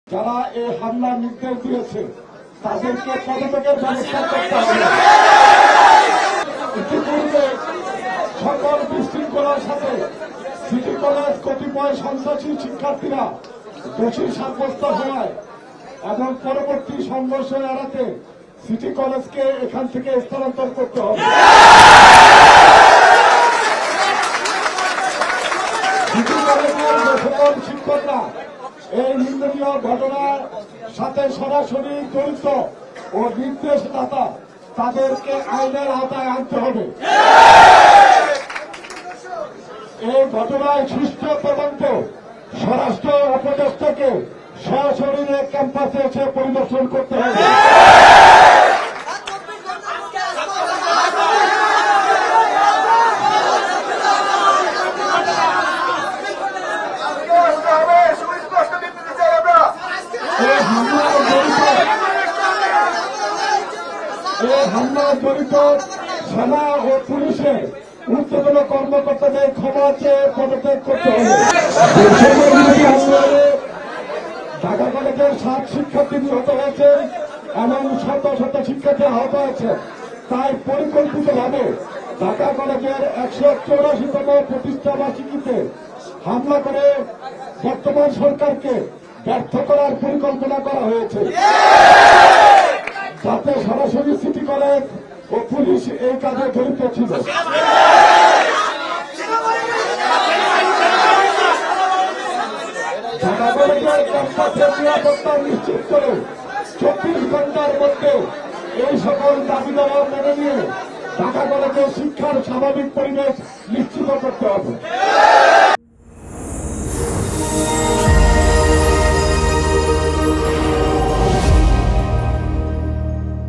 যারা এই হামলার নির্দেশ দিয়েছে তাদেরকে পদত্যাগের ব্যবস্থা করতে হবে। ইতিপূর্বে সকল বিশৃঙ্খলার সাথে সিটি কলেজ কতিপয় সন্ত্রাসী শিক্ষার্থীরা দোষী সাব্যস্ত হওয়ায় এবং পরবর্তী সংঘর্ষ এড়াতে সিটি কলেজকে এখান থেকে স্থানান্তর করতে হবে। সিটি কলেজের সকল শিক্ষকরা এই নিন্দনীয় ঘটনার সাথে সরাসরি জড়িত ও নির্দেশদাতা তাদেরকে আইনের আওতায় আনতে হবে। এই ঘটনায় সুষ্ঠু তদন্ত স্বরাষ্ট্র উপদেষ্টাকে সরাসরি ক্যাম্পাসে এসে পরিদর্শন করতে হবে। এই হামলায় জড়িত সেনা ও পুলিশের ঊর্ধ্বতন কর্মকর্তাদের ক্ষমা চেয়ে পদত্যাগ করতে হবে। ঢাকা কলেজের 7 শিক্ষার্থী নিহত হয়েছে এমন শত শত শিক্ষার্থী আহত হয়েছে। তাই পরিকল্পিতভাবে ঢাকা কলেজের 184তম প্রতিষ্ঠা বার্ষিকীতে হামলা করে বর্তমান সরকারকে ব্যর্থ করার পরিকল্পনা করা হয়েছে, যাতে সরাসরি সিটি কলেজ ও পুলিশ এই কাজে জড়িত ছিল। ঢাকা কলেজের ক্যাম্পাসের নিরাপত্তা নিশ্চিত করে 24 ঘণ্টার মধ্যে এই সকল দাবি দাওয়া মেনে নিয়ে ঢাকা কলেজের শিক্ষার স্বাভাবিক পরিবেশ নিশ্চিত করতে হবে।